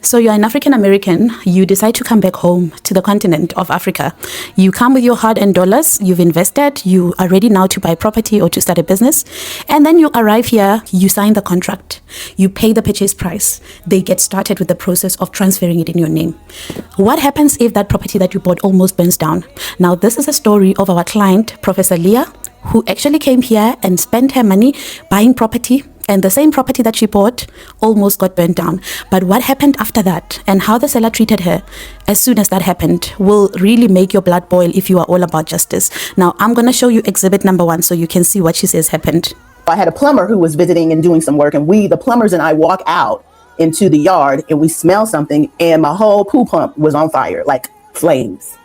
So you're an African American, you decide to come back home to the continent of Africa. You come with your hard-earned dollars, you've invested, you are ready now to buy property or to start a business. And then you arrive here, you sign the contract, you pay the purchase price. They get started with the process of transferring it in your name. What happens if that property that you bought almost burns down? Now, this is a story of our client, Professor Leah, who actually came here and spent her money buying property, and the same property that she bought almost got burnt down. But what happened after that and how the seller treated her as soon as that happened will really make your blood boil if you are all about justice. Now, I'm going to show you exhibit number 1 so you can see what she says happened. I had a plumber who was visiting and doing some work, and the plumbers and I walk out into the yard and we smell something, and my whole pool pump was on fire, like flames,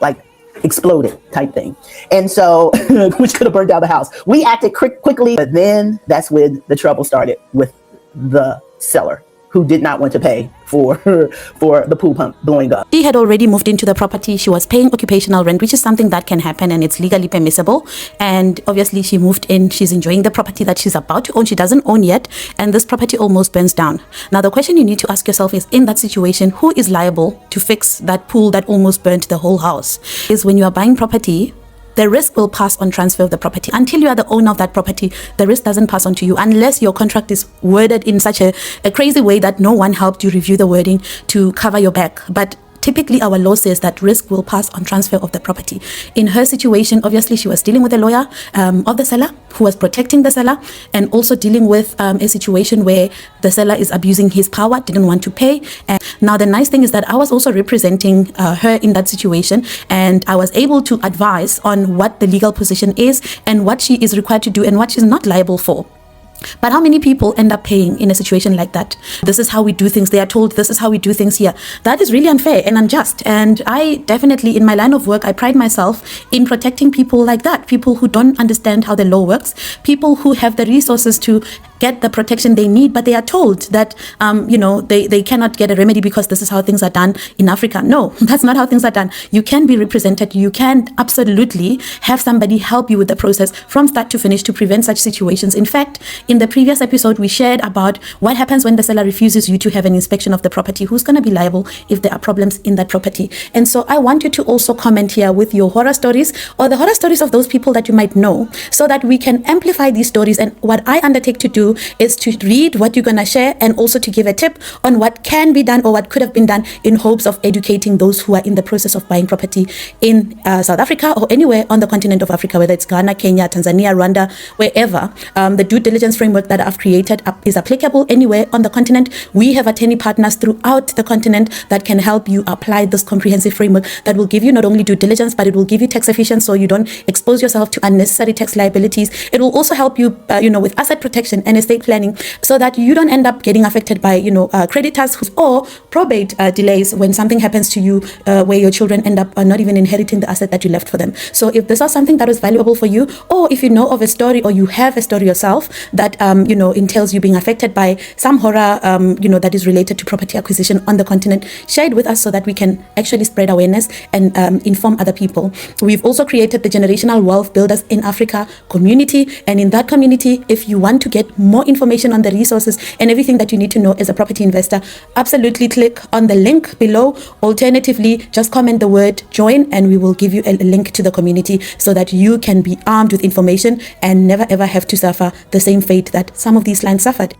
like exploded type thing. And so, which could have burned down the house. We acted quickly, but then that's when the trouble started with the seller, who did not want to pay for the pool pump blowing up. She had already moved into the property. She was paying occupational rent, which is something that can happen and it's legally permissible. And obviously she moved in. She's enjoying the property that she's about to own. She doesn't own yet. And this property almost burns down. Now, the question you need to ask yourself is, in that situation, who is liable to fix that pool that almost burnt the whole house? Is when you are buying property, the risk will pass on transfer of the property. Until you are the owner of that property, the risk doesn't pass on to you unless your contract is worded in such a crazy way that no one helped you review the wording to cover your back. But typically, our law says that risk will pass on transfer of the property. In her situation, obviously, she was dealing with a lawyer of the seller who was protecting the seller, and also dealing with a situation where the seller is abusing his power, didn't want to pay. And now, the nice thing is that I was also representing her in that situation, and I was able to advise on what the legal position is and what she is required to do and what she's not liable for. But how many people end up paying in a situation like that? This is how we do things. They are told this is how we do things here. That is really unfair and unjust. And I definitely, in my line of work, I pride myself in protecting people like that. People who don't understand how the law works. People who have the resources to get the protection they need, but they are told that, they cannot get a remedy because this is how things are done in Africa. No, that's not how things are done. You can be represented. You can absolutely have somebody help you with the process from start to finish to prevent such situations. In fact, in the previous episode, we shared about what happens when the seller refuses you to have an inspection of the property. Who's going to be liable if there are problems in that property? And so I want you to also comment here with your horror stories or the horror stories of those people that you might know, so that we can amplify these stories. And what I undertake to do is to read what you're going to share and also to give a tip on what can be done or what could have been done in hopes of educating those who are in the process of buying property in South Africa or anywhere on the continent of Africa, whether it's Ghana, Kenya, Tanzania, Rwanda, wherever. The due diligence framework that I've created is applicable anywhere on the continent. We have attorney partners throughout the continent that can help you apply this comprehensive framework that will give you not only due diligence, but it will give you tax efficiency so you don't expose yourself to unnecessary tax liabilities. It will also help you, with asset protection and estate planning, so that you don't end up getting affected by, creditors or probate delays when something happens to you where your children end up not even inheriting the asset that you left for them. So if this is something that is valuable for you, or if you know of a story or you have a story yourself that, entails you being affected by some horror, that is related to property acquisition on the continent, share it with us so that we can actually spread awareness and inform other people. We've also created the Generational Wealth Builders in Africa community. And in that community, if you want to get more information on the resources and everything that you need to know as a property investor, absolutely click on the link below. Alternatively, just comment the word join and we will give you a link to the community so that you can be armed with information and never ever have to suffer the same fate that some of these clients suffered.